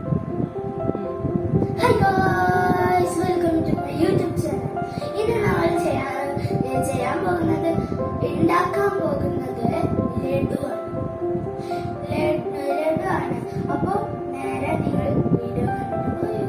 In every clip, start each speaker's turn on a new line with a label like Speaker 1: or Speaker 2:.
Speaker 1: Hi guys, welcome to my YouTube channel. ഇന്ന് നമ്മൾ ചെയ്യാൻ പോകുന്നത് ഉണ്ടാക്കാൻ പോകുന്നത് ലഡു ആണ്. അപ്പോൾ നേരെ നിങ്ങൾ വീഡിയോ കണ്ടിട്ട് പോയോ.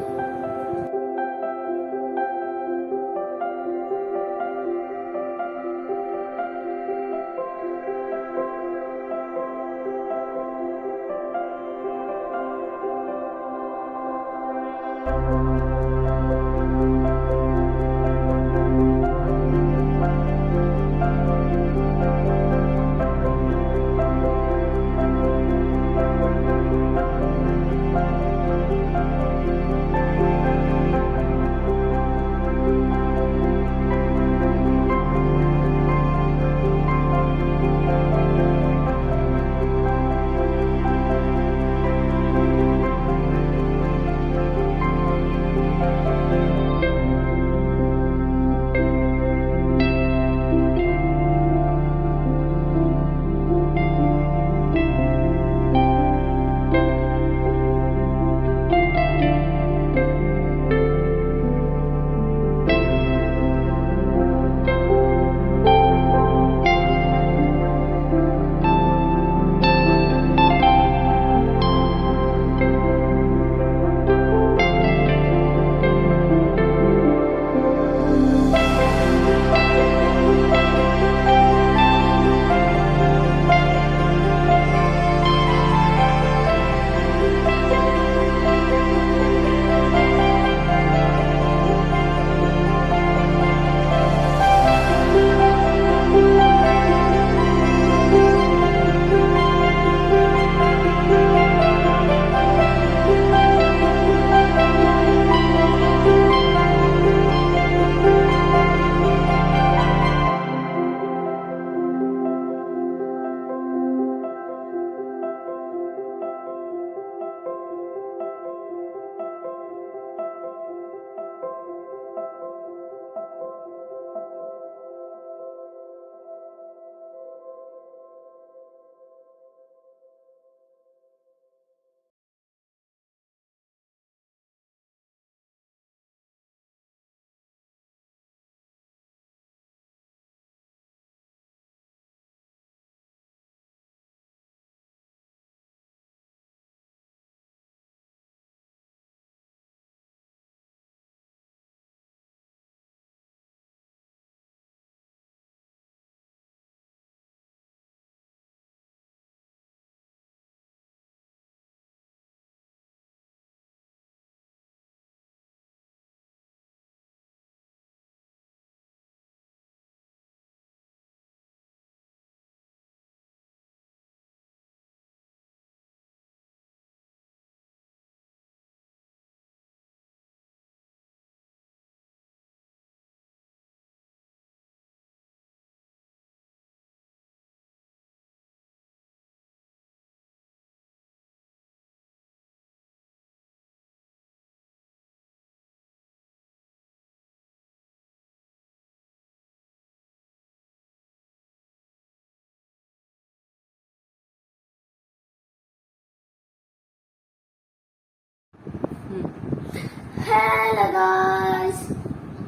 Speaker 1: ഹലോ ഗായ്സ്,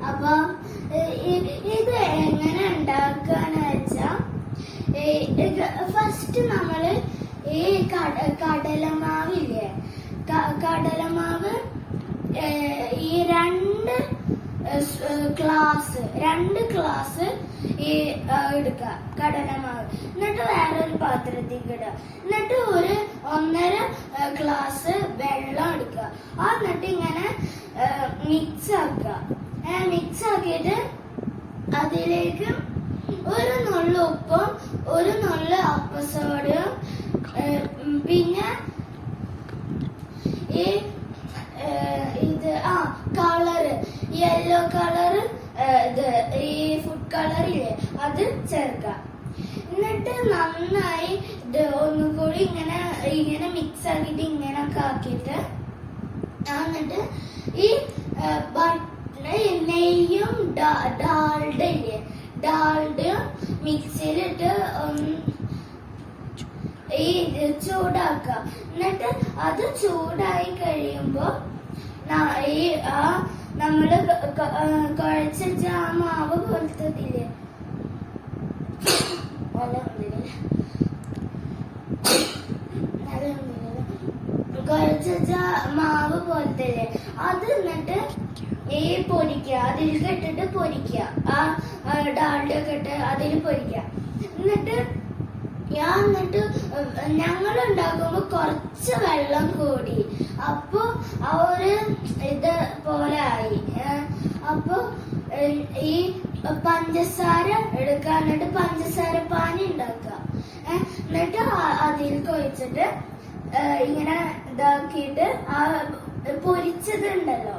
Speaker 1: അപ്പം ഇത് എങ്ങനെ ഉണ്ടാക്കാന്ന് വെച്ചാൽ ഫസ്റ്റ് നമ്മള് ഈ കടലമാവില്ലേ, കടലമാവ് ഈ രണ്ട് ഗ്ലാസ് ഈ എടുക്കുക കടലമാവ്. എന്നിട്ട് വേറൊരു പാത്രത്തേക്ക് ഇടുക. എന്നിട്ട് ഒരു 1.5 ഗ്ലാസ് വെള്ളം എടുക്കുക. എന്നിട്ട് ഇങ്ങനെ മിക്സ് ആക്കുക. മിക്സ് ആക്കിയിട്ട് അതിലേക്ക് ഒരു നുള്ളു ഉപ്പും ഒരു നുള്ളു അപ്പസോഡയും പിന്നെ ഈ കളറ് യെല്ലോ കളറ് ഈ ഫുഡ് കളറില്ലേ അത് ചേർക്കാം. എന്നിട്ട് നന്നായി ഒന്നുകൂടി ഇങ്ങനെ മിക്സ് ആക്കിയിട്ട് ഇങ്ങനൊക്കെ ആക്കിയിട്ട് എന്നിട്ട് ഈ നെയ്യും ഡാൽഡയും മിക്സിയിലിട്ട് ഈ ചൂടാക്കുക. എന്നിട്ട് അത് ചൂടായി കഴിയുമ്പോൾ ഈ നമ്മള് കുഴച്ച ആ മാവ് പോലത്തതില്ലേ, കുഴച്ച മാവ് പോലത്തെ അത് എന്നിട്ട് ഈ പൊരിക്കുക, അതിൽ കെട്ടിട്ട് പൊരിക്കുക, ആ ഡാൽഡയൊക്കെ ഇട്ട് അതിൽ പൊരിക്കുക. എന്നിട്ട് ഞങ്ങൾ ഉണ്ടാക്കുമ്പോ കുറച്ച് വെള്ളം കൂടി, അപ്പൊ ആ ഒരു ഇത് പോലെ ആയി. അപ്പൊ ഈ പഞ്ചസാര എടുക്കുക, എന്നിട്ട് പഞ്ചസാര പാനി ഉണ്ടാക്കുക. എന്നിട്ട് അതിൽ കൊഴിച്ചിട്ട് ഇങ്ങനെ ഇതാക്കിയിട്ട് ആ പൊരിച്ചത് ഉണ്ടല്ലോ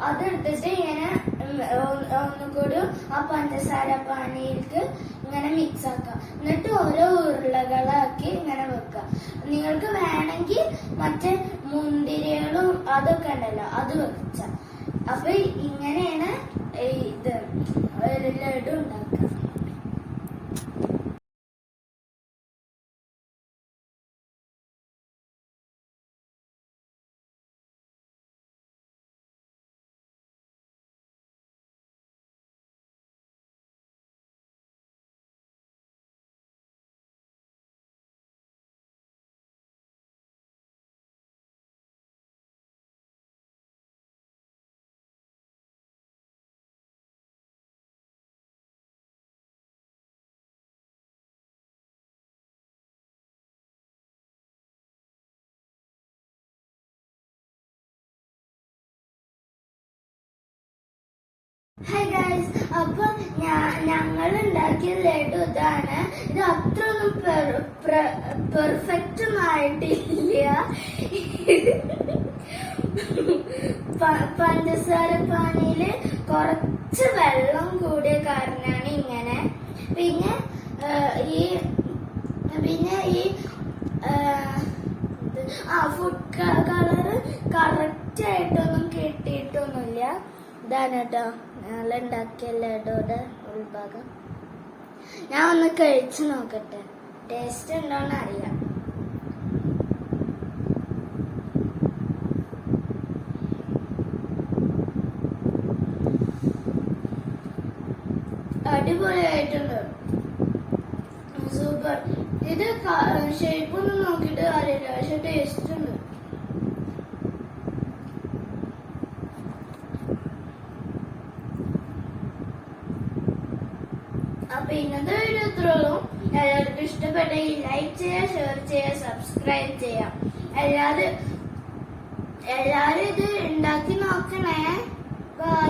Speaker 1: അതെടുത്തിട്ട് ഇങ്ങനെ ഒന്നുകൂടി ആ പഞ്ചസാര പാനിയിലേക്ക് ഇങ്ങനെ മിക്സ് ആക്കുക. എന്നിട്ട് ഓരോ ഉരുളകളാക്കി ഇങ്ങനെ വെക്കുക. നിങ്ങൾക്ക് വേണമെങ്കിൽ മറ്റേ മുന്തിരികളും അതൊക്കെ ഉണ്ടല്ലോ അത് വെച്ച. അപ്പൊ ഇങ്ങനെയാണ് ഇത് ലഡു ഉണ്ടാക്കുക. ഹായ് ഗൈസ്, അപ്പൊ ഞങ്ങൾ ഉണ്ടാക്കിയ ലഡു ഇതാണ്. ഇത് അത്ര ഒന്നും പെർഫെക്റ്റ് ഒന്നും ആയിട്ടില്ല. പഞ്ചസാര പാനിയില് കുറച്ച് വെള്ളം കൂടിയ കാരണമാണ് ഇങ്ങനെ. പിന്നെ ഈ ഫുഡ് കളറ് കറക്റ്റ് ആയിട്ടൊന്നും കിട്ടിയിട്ടൊന്നുമില്ല. ഇതാണ് കേട്ടോ ഞങ്ങൾ ഉണ്ടാക്കിയ ലഡുയുടെ ഉൾഭാഗം. ഞാൻ ഒന്ന് കഴിച്ചു നോക്കട്ടെ, ടേസ്റ്റ് ഉണ്ടോന്ന് അറിയാം. അടിപൊളിയായിട്ടുണ്ട്, സൂപ്പർ. ഇത് ഷേപ്പ് ഒന്നും നോക്കിയിട്ട് അറിയില്ല, പക്ഷെ ടേസ്റ്റ് ഉണ്ട്. അപ്പൊ ഇന്നത്തെ വീഡിയോ ഇത്രയുള്ളൂ. എല്ലാവർക്കും ഇഷ്ടപ്പെട്ടെങ്കിൽ ലൈക്ക് ചെയ്യുക, ഷെയർ ചെയ്യുക, സബ്സ്ക്രൈബ് ചെയ്യാം. എല്ലാരും ഇത് ഉണ്ടാക്കി നോക്കണേ. ബൈ.